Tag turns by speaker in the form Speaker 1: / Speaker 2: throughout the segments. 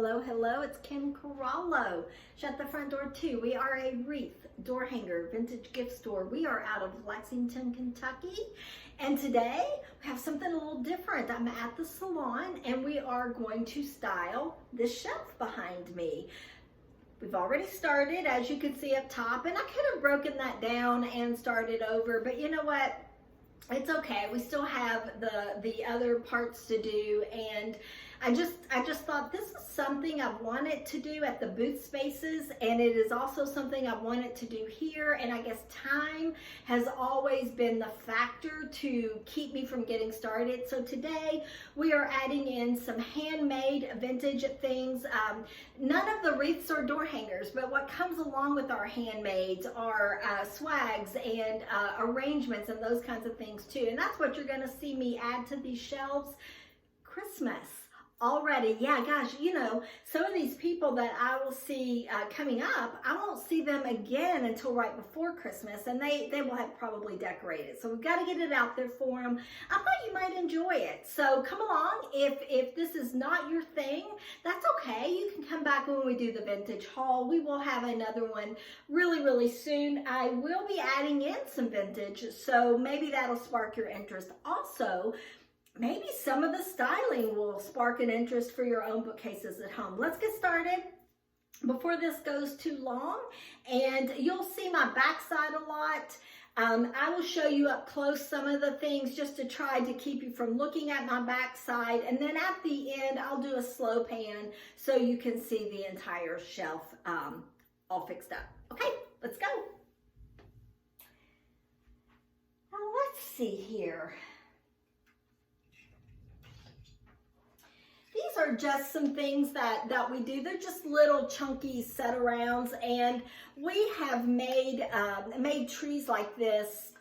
Speaker 1: Hello, hello, it's Kim Corallo. Shut the front door too. We are a wreath, door hanger, vintage gift store. We are out of Lexington, Kentucky. And today we have something a little different. I'm at the salon and we are going to style this shelf behind me. We've already started, as you can see up top, and I could have broken that down and started over, but you know what? It's okay. We still have the other parts to do, and I just thought this is something I wanted to do at the booth spaces, and it is also something I wanted to do here. And I guess time has always been the factor to keep me from getting started. So today we are adding in some handmade vintage things. None of the wreaths or door hangers, but what comes along with our handmaids are swags and arrangements and those kinds of things too. And that's what you're going to see me add to these shelves. Christmas already. Yeah, gosh, you know, some of these people that I will see coming up, I won't see them again until right before Christmas, and they will have probably decorated. So we've got to get it out there for them. I thought you might enjoy it. So come along. If this is not your thing, that's okay. You can come back when we do the vintage haul. We will have another one really, really soon. I will be adding in some vintage, so maybe that'll spark your interest. Also, maybe some of the styling will spark an interest for your own bookcases at home. Let's get started before this goes too long, and you'll see my backside a lot. I will show you up close some of the things just to try to keep you from looking at my backside, and then at the end I'll do a slow pan so you can see the entire shelf all fixed up. Okay, let's go. Now let's see here. These are just some things that we do. They're just little chunky set-arounds, and we have made trees like this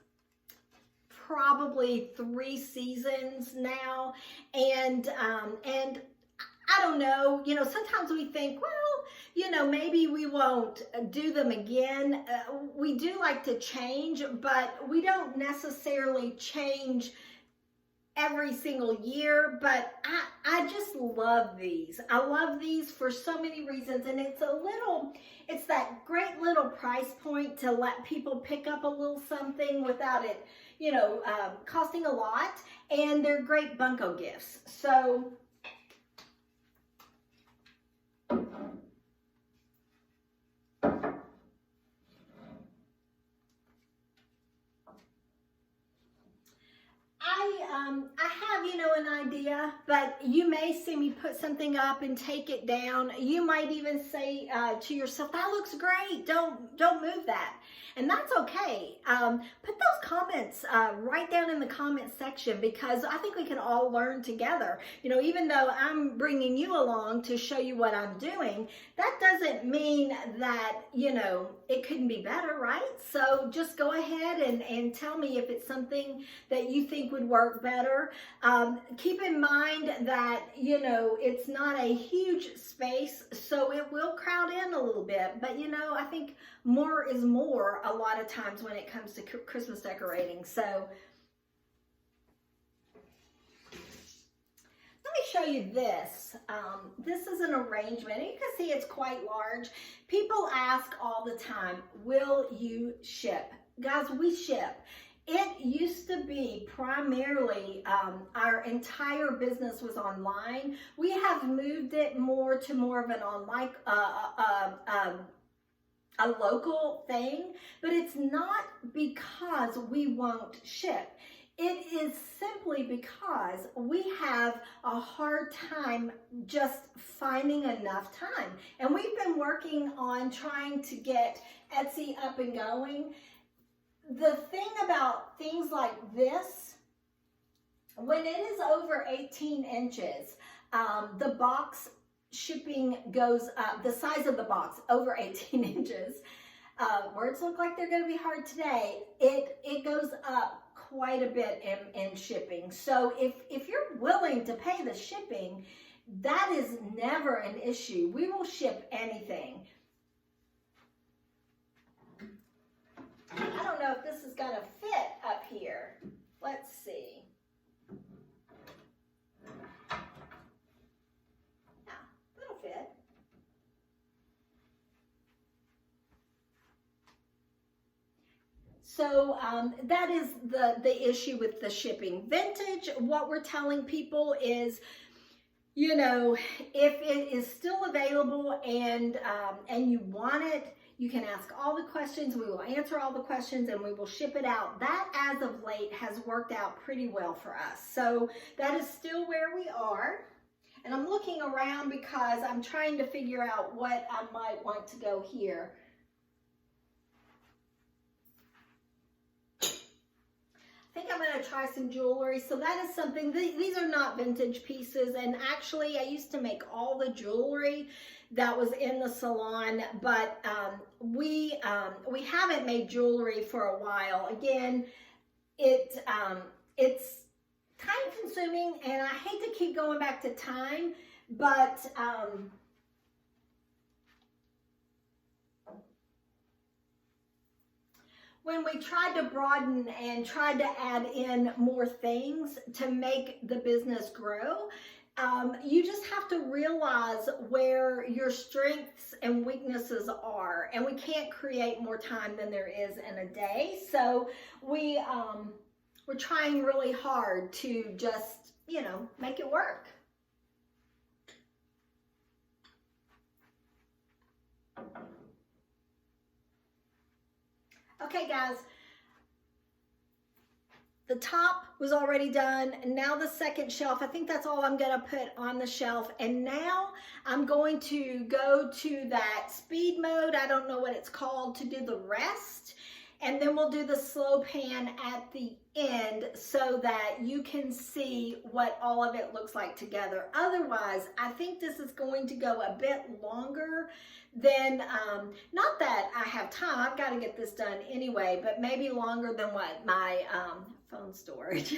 Speaker 1: probably 3 seasons now, and I don't know, you know, sometimes we think, well, you know, maybe we won't do them again. We do like to change, but we don't necessarily change every single year, but I just love these. I love these for so many reasons, and it's that great little price point to let people pick up a little something without it, you know, costing a lot, and they're great bunko gifts. So I have, you know, an idea, but you may see me put something up and take it down. You might even say to yourself, that looks great, don't move that. And that's okay. Put those comments right down in the comment section, because I think we can all learn together. You know, even though I'm bringing you along to show you what I'm doing, that doesn't mean that, you know, it couldn't be better, right? So just go ahead and tell me if it's something that you think would work better. Keep in mind that, you know, it's not a huge space, so it will crowd in a little bit, but you know, I think more is more a lot of times when it comes to Christmas decorating. So let me show you this. This is an arrangement. You can see it's quite large. People ask all the time, will you ship? Guys, we ship. It used to be primarily, our entire business was online. We have moved it more to more of an online, a local thing, but it's not because we won't ship. It is simply because we have a hard time just finding enough time. And we've been working on trying to get Etsy up and going. The thing about things like this, when it is over 18 inches, the box shipping goes up, the size of the box over 18 inches. Words look like they're going to be hard today. It goes up quite a bit in shipping. So if you're willing to pay the shipping, that is never an issue. We will ship anything. I don't know if this is going to fit up here. Let's see. Yeah, it'll fit. So that is the issue with the shipping. Vintage, what we're telling people is, you know, if it is still available and you want it, you can ask all the questions. We will answer all the questions and we will ship it out. That, as of late, has worked out pretty well for us. So that is still where we are. And I'm looking around because I'm trying to figure out what I might want to go here. I think I'm going to try some jewelry. So that is something, these are not vintage pieces. And actually, I used to make all the jewelry that was in the salon, but we haven't made jewelry for a while. Again, it's time consuming, and I hate to keep going back to time, but when we tried to broaden and tried to add in more things to make the business grow, you just have to realize where your strengths and weaknesses are, and we can't create more time than there is in a day. So we're trying really hard to just, you know, make it work. Okay, guys, the top was already done, and now the second shelf, I think that's all I'm gonna put on the shelf. And now I'm going to go to that speed mode, I don't know what it's called, to do the rest. And then we'll do the slow pan at the end so that you can see what all of it looks like together. Otherwise, I think this is going to go a bit longer than, not that I have time, I've got to get this done anyway, but maybe longer than what my phone storage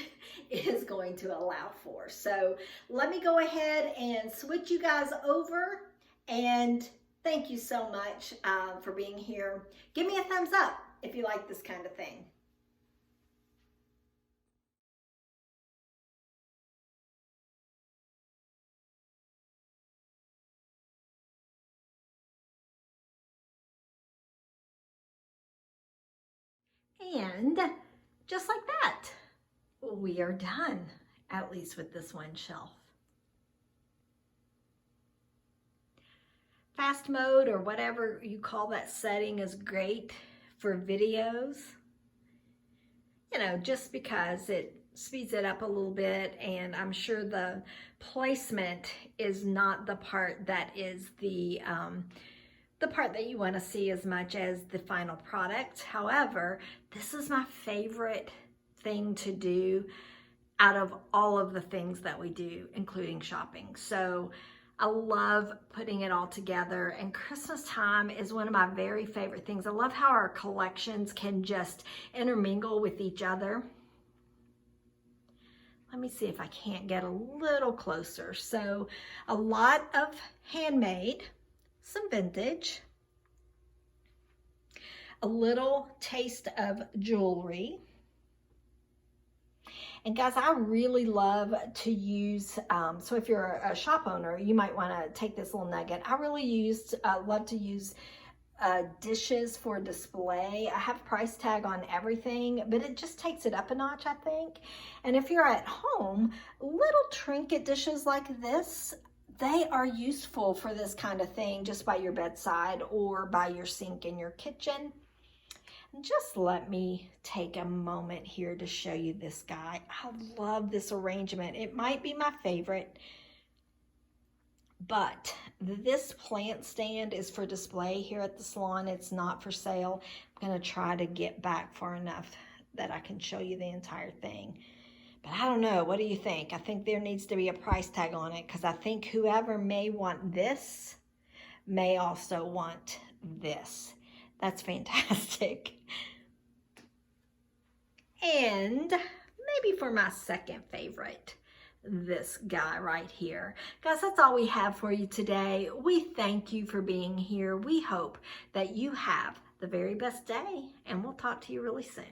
Speaker 1: is going to allow for. So let me go ahead and switch you guys over, and thank you so much for being here. Give me a thumbs up if you like this kind of thing. And just like that, we are done, at least with this one shelf. Fast mode, or whatever you call that setting, is great for videos, you know, just because it speeds it up a little bit, and I'm sure the placement is not the part that is the part that you want to see as much as the final product. However, this is my favorite thing to do out of all of the things that we do, including shopping. So I love putting it all together, and Christmas time is one of my very favorite things. I love how our collections can just intermingle with each other. Let me see if I can't get a little closer. So a lot of handmade, some vintage, a little taste of jewelry. And guys, I really love to use, so if you're a shop owner, you might want to take this little nugget. I really love to use dishes for display. I have price tag on everything, but it just takes it up a notch, I think. And if you're at home, little trinket dishes like this, they are useful for this kind of thing, just by your bedside or by your sink in your kitchen. Just let me take a moment here to show you this guy. I love this arrangement. It might be my favorite, but this plant stand is for display here at the salon. It's not for sale. I'm going to try to get back far enough that I can show you the entire thing. But I don't know. What do you think? I think there needs to be a price tag on it, because I think whoever may want this may also want this. That's fantastic. And maybe for my second favorite, this guy right here. Guys, that's all we have for you today. We thank you for being here. We hope that you have the very best day, and we'll talk to you really soon.